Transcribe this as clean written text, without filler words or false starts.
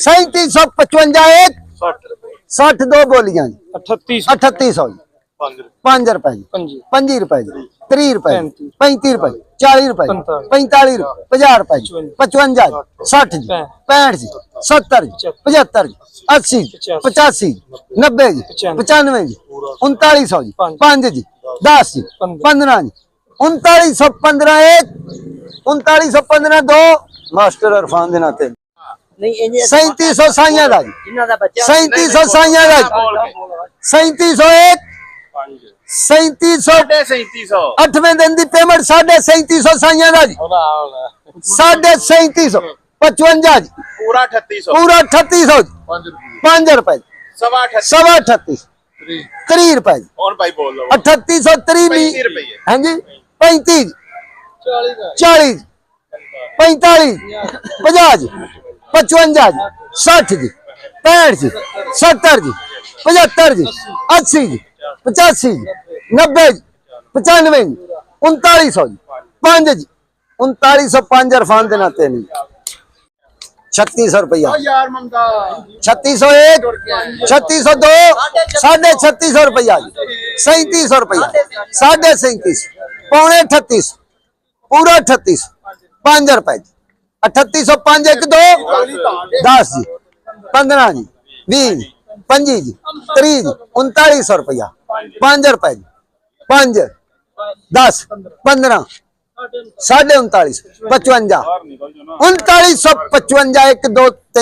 3755 एक 60 दो बोलियां 3800 5 रुपए 25 रुपए 30 रुपए 35 रुपए 40 रुपए 45 रुपए 50 रुपए 55 60 65 70 75 80 85 90 95 3900 5 जी 10 जी 15 जी 3915 एक 3915 दो मास्टर इरफान दे नाते 3700 साइयां दा 3700 साइयां दा 3700 एक 3700 8वें दिन दी पेमेंट 3750 साइयां दा जी 3750 55 जी पूरा 3800 5 रुपए सवा 38 30 रुपए और भाई बोल लो 3830 हां जी 35 40 45 50 55 60 जी 65 जी 70 जी 75 जी 80 जी 85 90 95 3900 5 जी 3905 इरफान दे नाते नहीं 3600 रुपया 3600 एक 3602 3600 रुपया 3700 रुपया 37.5 पौने 38 पूरा 38 5 रुपए 3805 एक 2 10 जी 15 जी 20 25 जी 30 जी 3900 रुपया 5 रुपए 5 10 15 39.5 55 3955 1 2 3